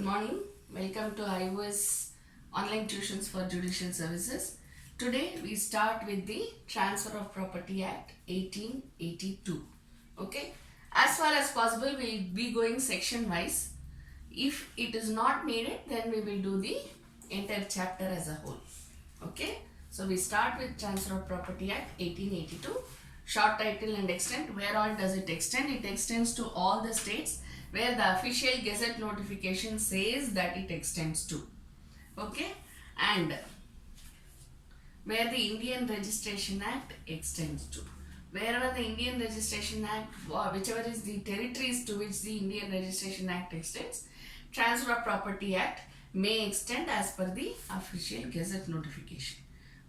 morning. Welcome to IOS online tuitions for judicial services. Today we start with the Transfer of Property Act 1882. Okay. As far as possible, we will be going section wise. If it is not needed, then we will do the entire chapter as a whole. Okay. So we start with Transfer of Property Act 1882. Short title and extent. Where all does it extend? It extends to all the states where the official gazette notification says that it extends to. Okay. And where the Indian Registration Act extends to. Wherever the Indian Registration Act, whichever is the territories to which the Indian Registration Act extends, Transfer of Property Act may extend as per the official gazette notification.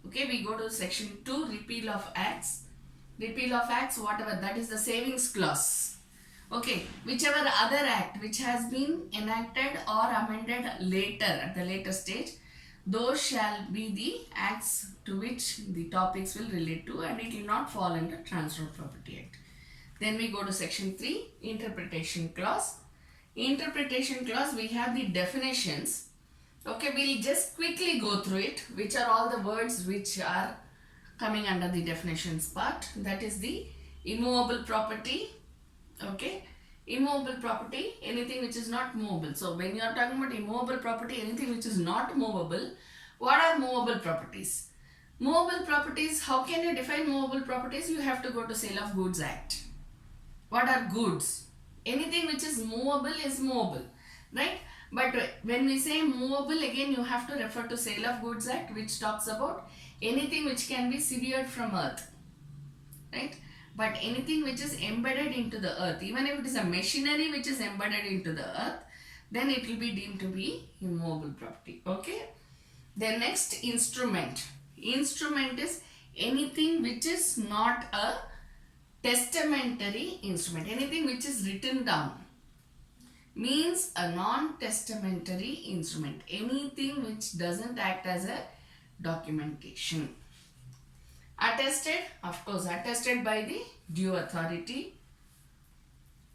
Okay, we go to section 2, repeal of acts. Repeal of acts, whatever, that is the savings clause. Okay, whichever other act which has been enacted or amended later, at the later stage, those shall be the acts to which the topics will relate to, and it will not fall under Transfer of Property Act. Then we go to section 3, interpretation clause. Interpretation clause, we have the definitions. Okay, we'll just quickly go through it, which are all the words which are coming under the definitions part. That is the immovable property. Okay, immovable property, anything which is not movable. So when you are talking about immovable property, anything which is not movable, what are movable properties? Movable properties, how can you define movable properties? You have to go to Sale of Goods Act. What are goods? Anything which is movable, right? But when we say movable, again you have to refer to Sale of Goods Act, which talks about anything which can be severed from earth, right? But anything which is embedded into the earth, even if it is a machinery which is embedded into the earth, then it will be deemed to be immovable property. Okay. Then next, instrument. Instrument is anything which is not a testamentary instrument. Anything which is written down means a non-testamentary instrument. Anything which doesn't act as a documentation. Attested, of course, attested by the due authority.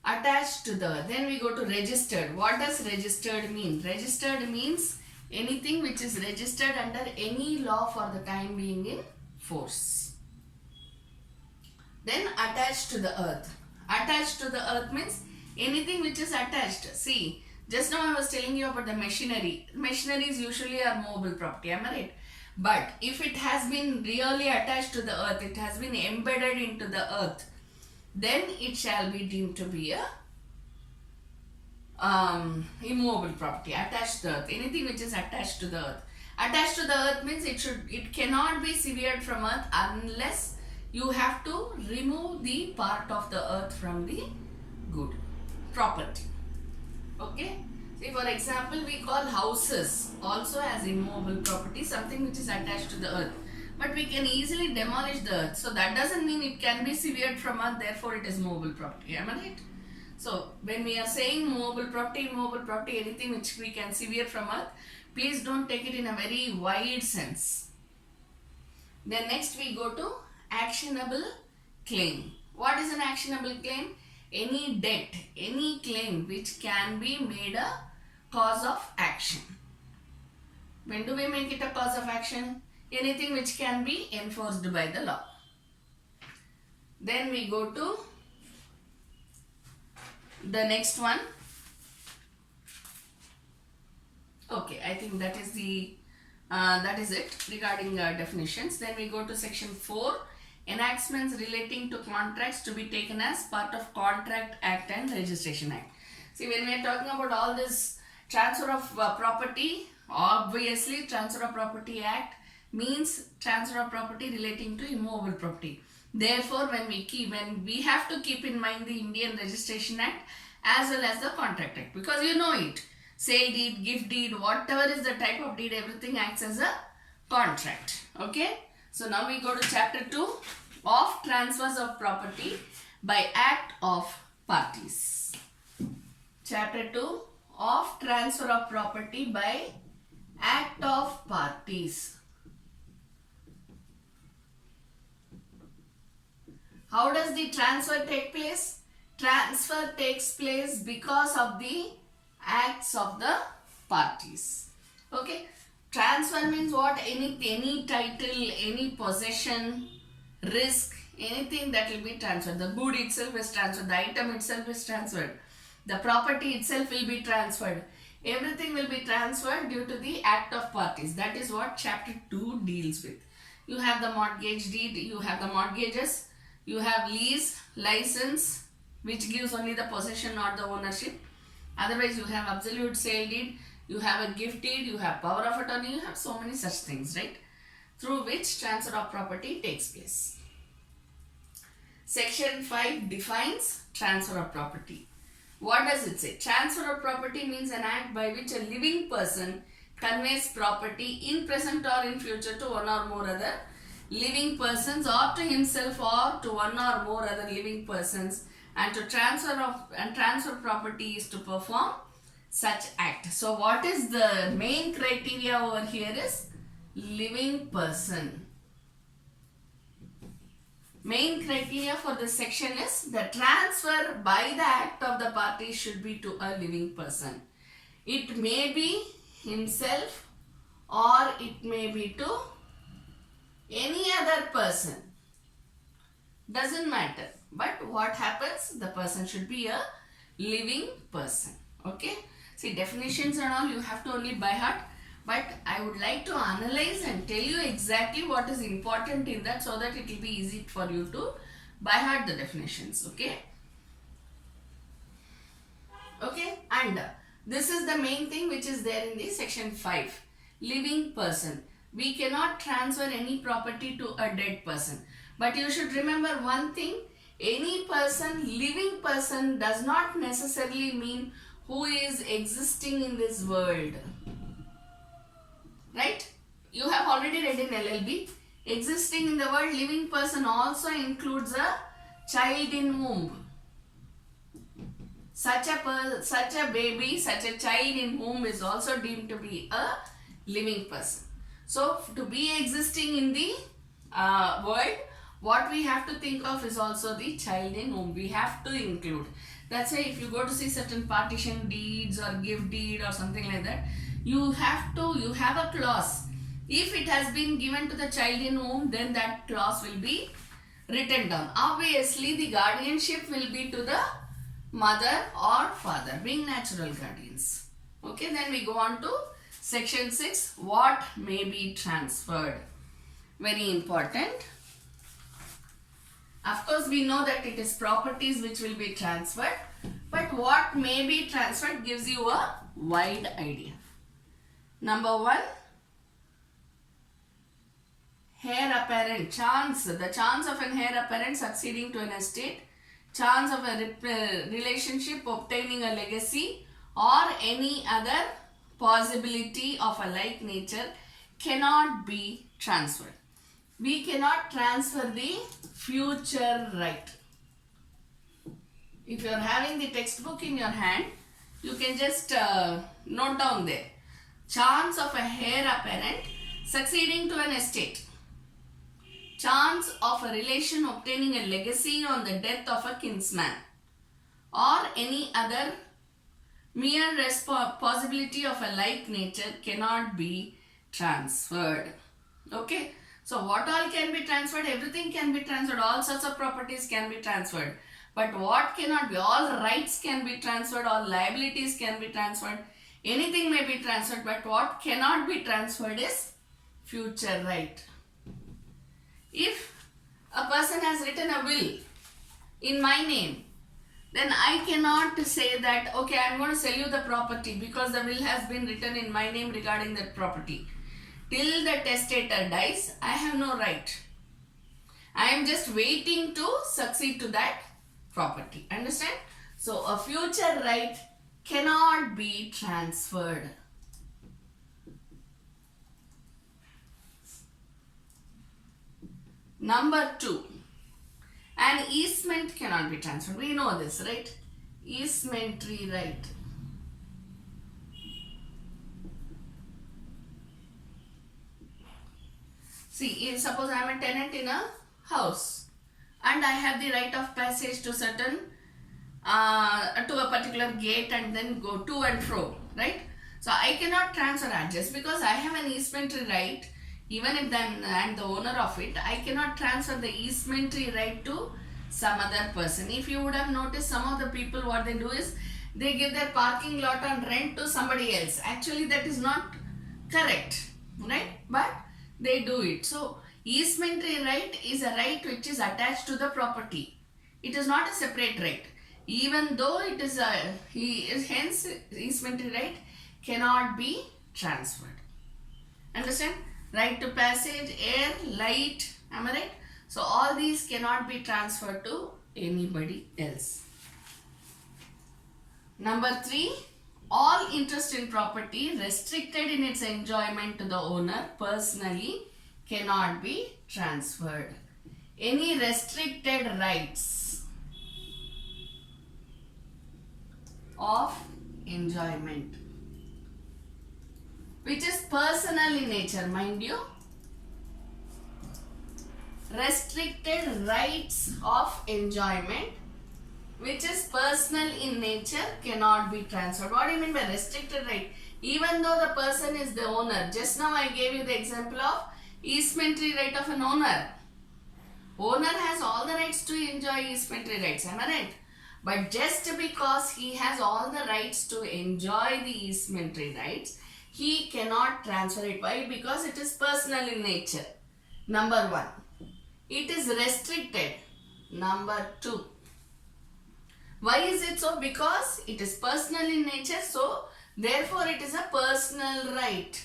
Attached to the, then we go to registered. What does registered mean? Registered means anything which is registered under any law for the time being in force. Then attached to the earth. Attached to the earth means anything which is attached. See, just now I was telling you about the machinery. Machineries usually are movable property, am I right? But if it has been really attached to the earth, it has been embedded into the earth, then it shall be deemed to be a immovable property, attached to the earth. Anything which is attached to the earth. Attached to the earth means it cannot be severed from earth unless you have to remove the part of the earth from the good property. Okay. See, for example, we call houses also as immovable property, something which is attached to the earth. But we can easily demolish the earth. So that doesn't mean it can be severed from earth, therefore it is movable property. Am I right? So when we are saying movable property, anything which we can sever from earth, please don't take it in a very wide sense. Then next we go to actionable claim. What is an actionable claim? Any debt, any claim which can be made a cause of action. When do we make it a cause of action? Anything which can be enforced by the law. Then we go to the next one. Okay, I think that is it regarding definitions. Then we go to section 4. Enactments relating to contracts to be taken as part of Contract Act and Registration Act. See, when we are talking about all this transfer of property, obviously Transfer of Property Act means transfer of property relating to immovable property. Therefore, when we have to keep in mind the Indian Registration Act as well as the Contract Act, because you know it, sale deed, gift deed, whatever is the type of deed, everything acts as a contract. Okay. So now we go to chapter 2 of transfers of property by act of parties. Chapter 2 of transfer of property by act of parties. How does the transfer take place? Transfer takes place because of the acts of the parties. Okay. Transfer means what? Any title, any possession, risk, anything that will be transferred. The good itself is transferred. The item itself is transferred. The property itself will be transferred. Everything will be transferred due to the act of parties. That is what chapter 2 deals with. You have the mortgage deed, you have the mortgages, you have lease, license, which gives only the possession, not the ownership. Otherwise, you have absolute sale deed, you have a gift deed, you have power of attorney, you have so many such things, right? Through which transfer of property takes place. Section 5 defines transfer of property. What does it say? Transfer of property means an act by which a living person conveys property in present or in future to one or more other living persons, or to himself or to one or more other living persons, and to transfer property is to perform such act. So what is the main criteria over here is living person. Main criteria for this section is the transfer by the act of the party should be to a living person. It may be himself or it may be to any other person. Doesn't matter. But what happens? The person should be a living person. Okay. See, definitions and all you have to only by heart. But I would like to analyze and tell you exactly what is important in that, so that it will be easy for you to by heart the definitions. Okay. Okay. And this is the main thing which is there in the section 5. Living person. We cannot transfer any property to a dead person. But you should remember one thing. Any person, living person, does not necessarily mean who is existing in this world. Right? You have already read in LLB. Existing in the world, living person also includes a child in womb. Such a baby, such a child in womb is also deemed to be a living person. So, to be existing in the world, what we have to think of is also the child in whom we have to include. That's why if you go to see certain partition deeds or gift deed or something like that, you have a clause. If it has been given to the child in whom, then that clause will be written down. Obviously, the guardianship will be to the mother or father, being natural guardians. Okay, then we go on to section 6, what may be transferred. Very important. Of course, we know that it is properties which will be transferred, but what may be transferred gives you a wide idea. Number 1, heir apparent, the chance of an heir apparent succeeding to an estate, chance of a relationship obtaining a legacy, or any other possibility of a like nature cannot be transferred. We cannot transfer the future right. If you are having the textbook in your hand, you can just note down there. Chance of a heir apparent succeeding to an estate. Chance of a relation obtaining a legacy on the death of a kinsman, or any other mere possibility of a like nature cannot be transferred. Okay. So what all can be transferred? Everything can be transferred. All sorts of properties can be transferred. But what cannot be? All rights can be transferred. All liabilities can be transferred. Anything may be transferred. But what cannot be transferred is future right. If a person has written a will in my name, then I cannot say that, okay, I am going to sell you the property because the will has been written in my name regarding that property. Till the testator dies, I have no right. I am just waiting to succeed to that property. Understand? So, a future right cannot be transferred. Number 2. An easement cannot be transferred. We know this, right? Easementary right. See, suppose I am a tenant in a house and I have the right of passage to certain, to a particular gate and then go to and fro, right? So I cannot transfer that just because I have an easementary right, even if I'm the owner of it, I cannot transfer the easementary right to some other person. If you would have noticed, some of the people, what they do is they give their parking lot on rent to somebody else. Actually that is not correct, right? But they do it. So easementary right is a right which is attached to the property. It is not a separate right. Even though it is hence easementary right cannot be transferred. Understand? Right to passage, air, light, am I right? So all these cannot be transferred to anybody else. Number 3, all interest in property restricted in its enjoyment to the owner personally cannot be transferred. Any restricted rights of enjoyment which is personal in nature, mind you, restricted rights of enjoyment which is personal in nature cannot be transferred. What do you mean by restricted right? Even though the person is the owner, just now I gave you the example of easementary right of an owner. Owner has all the rights to enjoy easementary rights, am I right? But just because he has all the rights to enjoy the easementary rights, he cannot transfer it. Why? Because it is personal in nature. Number 1. It is restricted. Number 2. Why is it so? Because it is personal in nature, so therefore it is a personal right.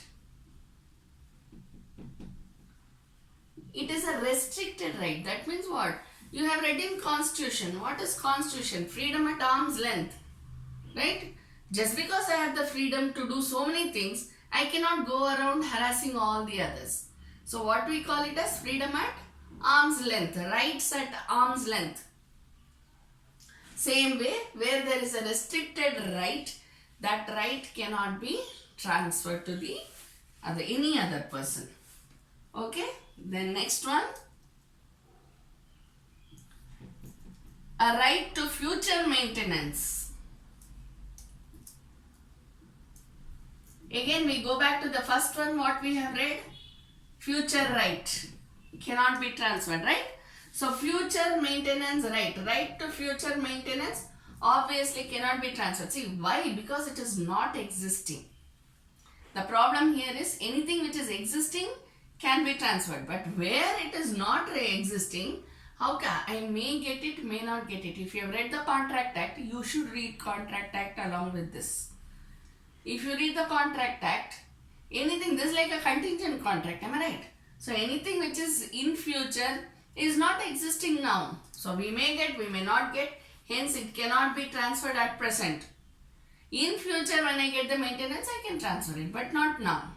It is a restricted right. That means what? You have read in Constitution. What is Constitution? Freedom at arm's length. Right? Just because I have the freedom to do so many things, I cannot go around harassing all the others. So what we call it as freedom at arm's length. Rights at arm's length. Same way, where there is a restricted right, that right cannot be transferred to the any other person. Okay? Then next one. A right to future maintenance. Again, we go back to the first one, what we have read. Future right cannot be transferred, right? So, future maintenance right. Right to future maintenance obviously cannot be transferred. See, why? Because it is not existing. The problem here is anything which is existing can be transferred. But where it is not existing, how can I may get it, may not get it. If you have read the Contract Act, you should read Contract Act along with this. If you read the Contract Act, anything, this is like a contingent contract, am I right? So anything which is in future is not existing now. So we may get, we may not get, hence it cannot be transferred at present. In future when I get the maintenance, I can transfer it, but not now.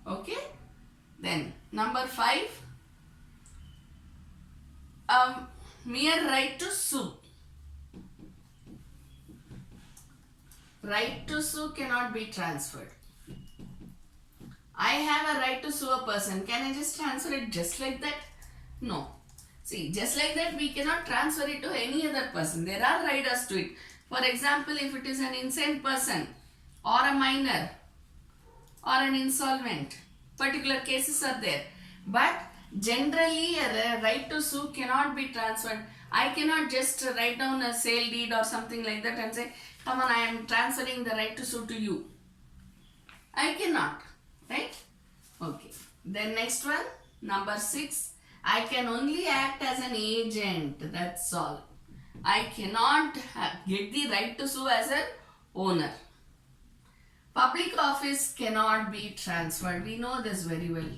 Okay? Then number 5, mere right to sue. Right to sue cannot be transferred. I have a right to sue a person. Can I just transfer it just like that? No. See, just like that we cannot transfer it to any other person. There are riders to it. For example, if it is an insane person or a minor or an insolvent, particular cases are there. But generally a right to sue cannot be transferred. I cannot just write down a sale deed or something like that and say, come on, I am transferring the right to sue to you. I cannot, right? Okay. Then next one, number 6, I can only act as an agent, that's all. I cannot get the right to sue as an owner. Public office cannot be transferred. We know this very well.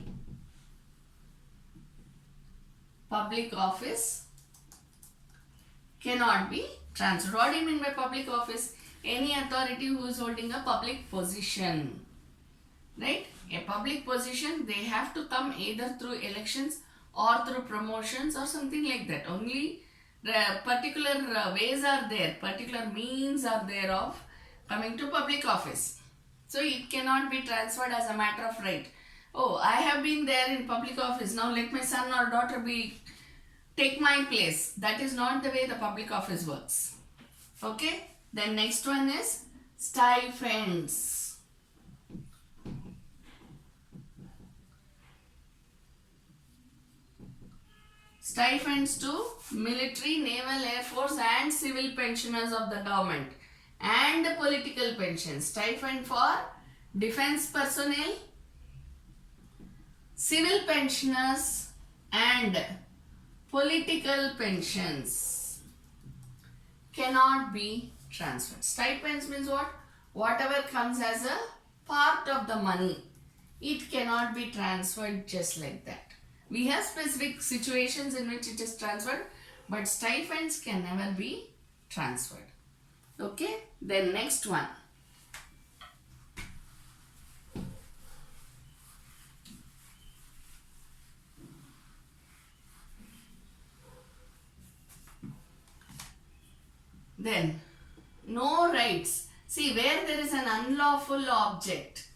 Public office cannot be transferred. What do you mean by public office? Any authority who is holding a public position. Right? A public position, they have to come either through elections or through promotions or something like that. Only the particular ways are there, particular means are there of coming to public office. So it cannot be transferred as a matter of right. Oh, I have been there in public office, now let my son or daughter take my place. That is not the way the public office works. Okay? Then next one is stipends. Stipends to military, naval, air force and civil pensioners of the government and political pensions. Stipend for defense personnel, civil pensioners and political pensions cannot be transferred. Stipends means what? Whatever comes as a part of the money, it cannot be transferred just like that. We have specific situations in which it is transferred, but stipends can never be transferred. Okay, then next one. Then, no rights. See, where there is an unlawful object.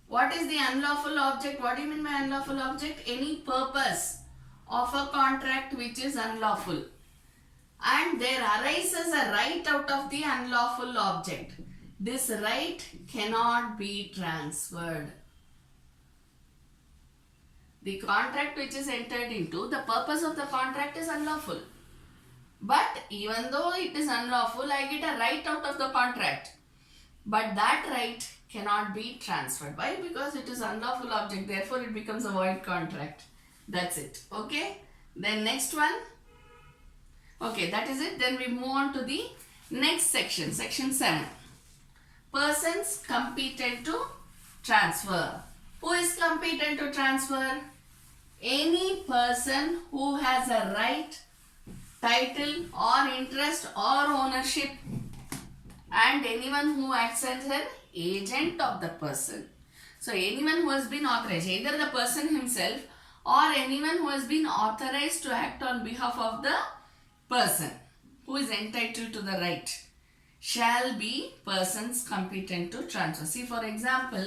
What is the unlawful object? What do you mean by unlawful object? Any purpose of a contract which is unlawful. And there arises a right out of the unlawful object. This right cannot be transferred. The contract which is entered into, the purpose of the contract is unlawful. But even though it is unlawful, I get a right out of the contract. But that right cannot be transferred. Why? Because it is unlawful object. Therefore, it becomes a void contract. That's it. Okay. Then next one. Okay, that is it. Then we move on to the next section. Section 7. Persons competent to transfer. Who is competent to transfer? Any person who has a right, title or interest or ownership, and anyone who acts as an agent of the person. So anyone who has been authorized, either the person himself or anyone who has been authorized to act on behalf of the person who is entitled to the right, shall be persons competent to transfer. See, for example,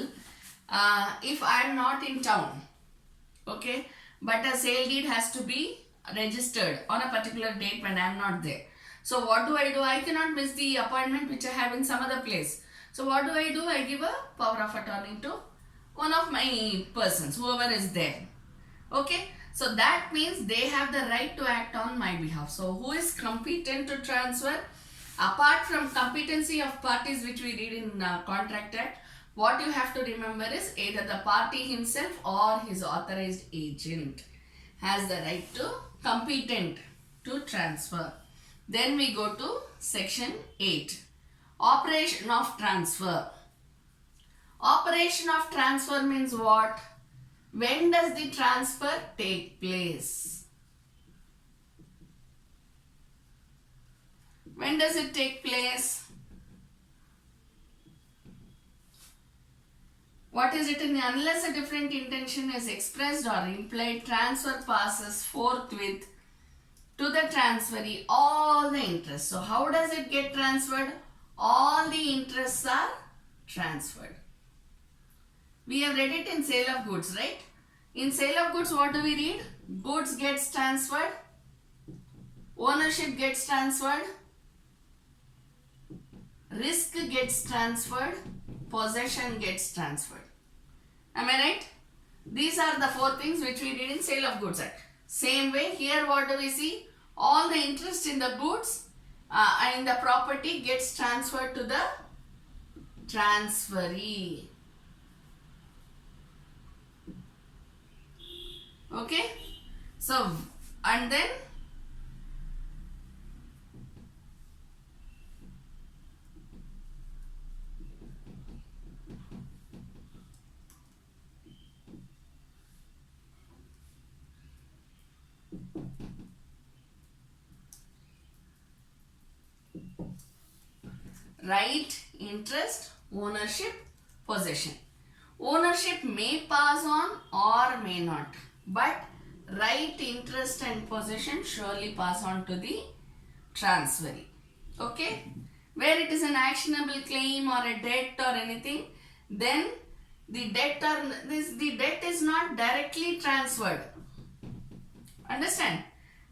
if I am not in town, okay, but a sale deed has to be registered on a particular date when I am not there. So what do? I cannot miss the appointment which I have in some other place. So what do? I give a power of attorney to one of my persons, whoever is there. Okay. So that means they have the right to act on my behalf. So who is competent to transfer? Apart from competency of parties which we read in Contract Act, what you have to remember is either the party himself or his authorized agent has the right to competent to transfer. Then we go to section 8. Operation of transfer. Operation of transfer means what? When does the transfer take place? When does it take place? What is it? Unless a different intention is expressed or implied, transfer passes forthwith to the transferee all the interests. So how does it get transferred? All the interests are transferred. We have read it in sale of goods, right? In sale of goods, what do we read? Goods gets transferred, ownership gets transferred, risk gets transferred, possession gets transferred. Am I right? These are the 4 things which we read in Sale of Goods Act. Same way, here what do we see? All the interest in the goods and the property gets transferred to the transferee. Okay? So, and then right, interest, ownership, possession. Ownership may pass on or may not, but right, interest and possession surely pass on to the transferee. Okay? Where it is an actionable claim or a debt or anything, then the debt is not directly transferred. Understand?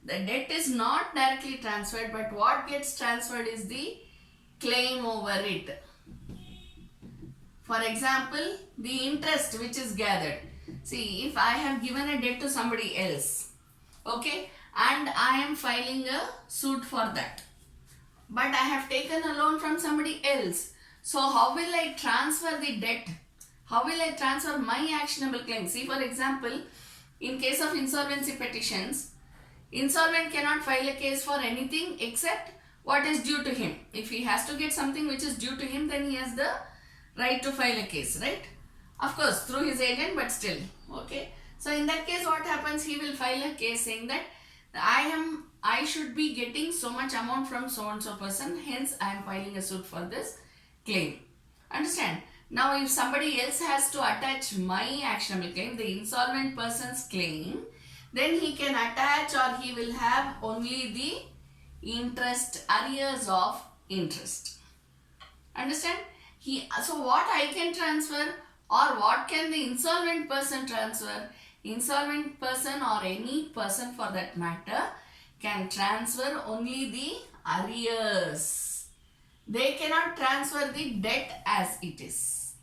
The debt is not directly transferred, but what gets transferred is the claim over it. For example, the interest which is gathered. See, if I have given a debt to somebody else, Okay, and I am filing a suit for that. But I have taken a loan from somebody else. So how will I transfer the debt? How will I transfer my actionable claim? See, for example, in case of insolvency petitions, insolvent cannot file a case for anything except what is due to him. If he has to get something which is due to him, then he has the right to file a case, right? Of course, through his agent, but still. Okay. So in that case, what happens? He will file a case saying that I should be getting so much amount from so and so person, hence I am filing a suit for this claim. Understand? Now if somebody else has to attach my actionable claim, the insolvent person's claim, then he can attach, or he will have only the interest, arrears of interest. Understand? So what I can transfer, or what can the insolvent person transfer? Insolvent person, or any person for that matter, can transfer only the arrears. They cannot transfer the debt as it is.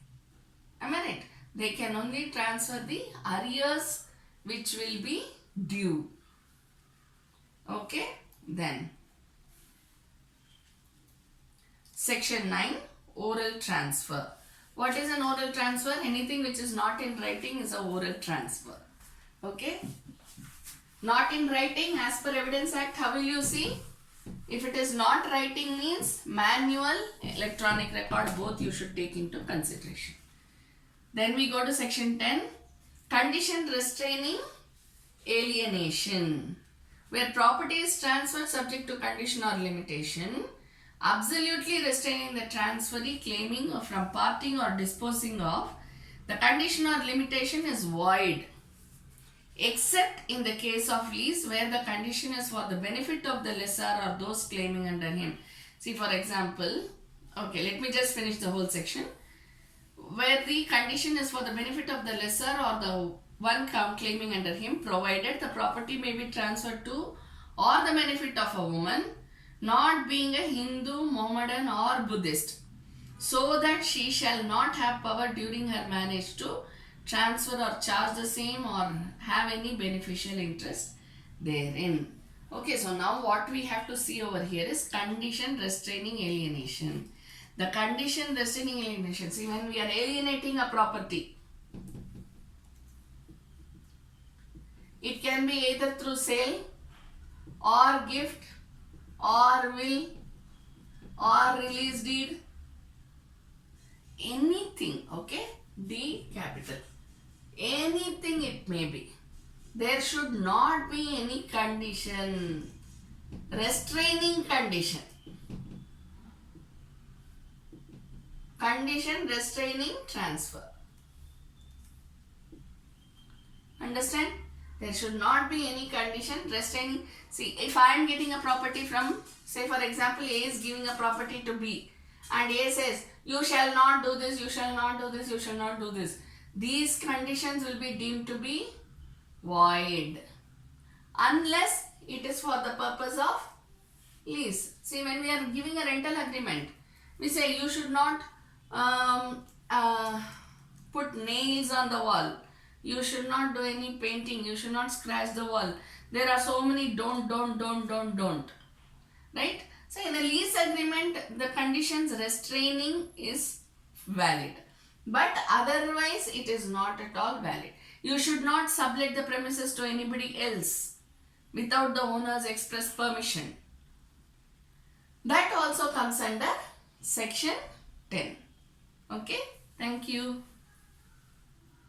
Am I right? They can only transfer the arrears which will be due. Okay, then section 9, oral transfer. What is an oral transfer? Anything which is not in writing is a oral transfer. Okay, not in writing, as per Evidence Act, how will you see? If it is not writing, means manual, electronic record, both you should take into consideration. Then we go to section 10, condition restraining alienation. Where property is transferred subject to condition or limitation, absolutely restraining the transferee claiming from parting or disposing of, the condition or limitation is void, except in the case of lease, where the condition is for the benefit of the lessor or those claiming under him. See, for example, okay, let me just finish the whole section. Where the condition is for the benefit of the lessor or the one claiming under him, provided the property may be transferred to or the benefit of a woman, not being a Hindu, Mohammedan or Buddhist, so that she shall not have power during her marriage to transfer or charge the same or have any beneficial interest therein. Okay, so now what we have to see over here is condition restraining alienation. The condition restraining alienation. See, when we are alienating a property, it can be either through sale or gift or will or release deed, anything, okay, D capital, anything it may be. There should not be any condition, restraining condition. Condition restraining transfer. Understand? There should not be any condition restraining. See, if I am getting a property from, say for example, A is giving a property to B, and A says, you shall not do this, you shall not do this, you shall not do this. These conditions will be deemed to be void unless it is for the purpose of lease. See, when we are giving a rental agreement, we say you should not put nails on the wall, you should not do any painting, you should not scratch the wall. There are so many don't. Right? So in a lease agreement, the conditions restraining is valid. But otherwise, it is not at all valid. You should not sublet the premises to anybody else without the owner's express permission. That also comes under section 10. Okay? Thank you.